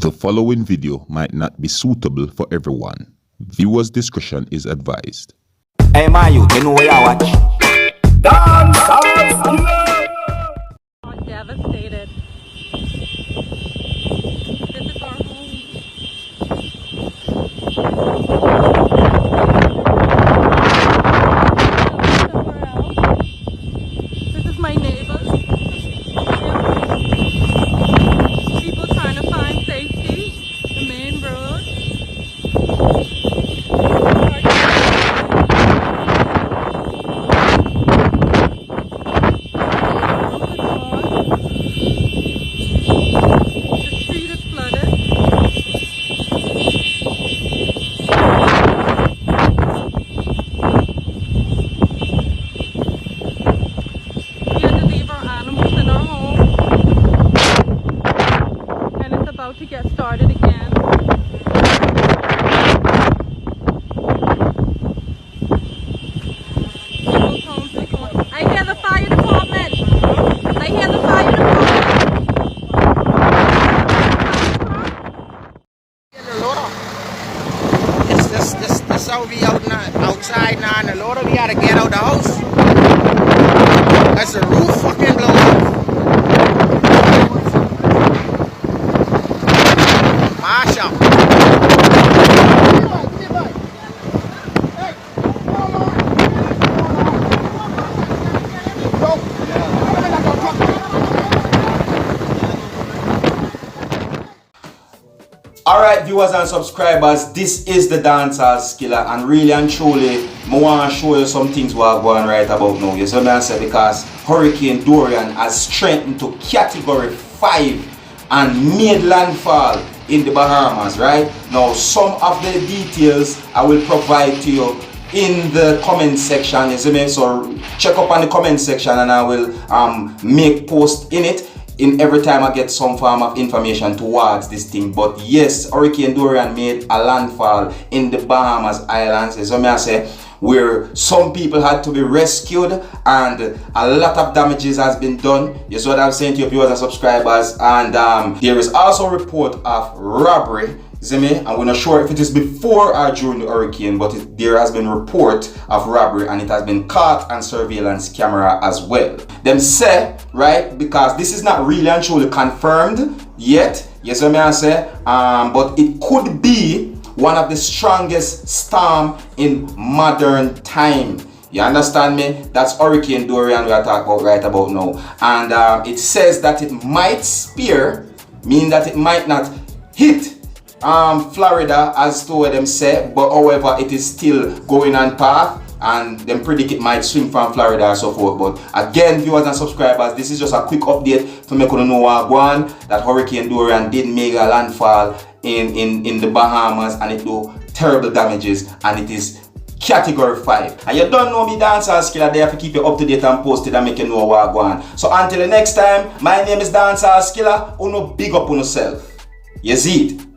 The following video might not be suitable for everyone. Viewers' discretion is advised. Hey man, you know what I watch? Dancehall. I'm devastated. This is our home. Somewhere else. This is my neighbors. People trying to find safety. The main road. To get started again. I hear the fire department. I hear the fire department. This how we outside now in the loader. We gotta get out the house. That's the roof fucking blow up. Alright viewers and subscribers, this is the Dancehall Skilla, and really and truly I want to show you some things what are going right about now. You see what I say? Because Hurricane Dorian has strengthened to category 5 and made landfall in the Bahamas, right? Now some of the details I will provide to you in the comment section, you see me? So check up on the comment section and I will make post in it in every time I get some form of information towards this thing. But yes, Hurricane Dorian made a landfall in the Bahamas Islands, you see me I say, where some people had to be rescued and a lot of damages has been done. You see what I'm saying to your viewers and subscribers. And there is also a report of robbery. See me? I'm not sure if it is before or during the hurricane, but there has been report of robbery and it has been caught on surveillance camera as well. Them say, right, because this is not really and truly confirmed yet, yes what I say, but it could be one of the strongest storm in modern time. You understand me? That's Hurricane Dorian we are talking about right about now. And it says that it might spear, meaning that it might not hit Florida as to what them say, but however it is still going on path and them predict it might swing from Florida and so forth. But again, viewers and subscribers, this is just a quick update to make you know what going, that Hurricane Dorian did make a landfall in the Bahamas and it do terrible damages and it is category 5. And you don't know me Dancehall Skilla, there to keep you up to date and posted and make you know what going. So until the next time, my name is Dancehall Skilla. Uno big up on yourself. You see it?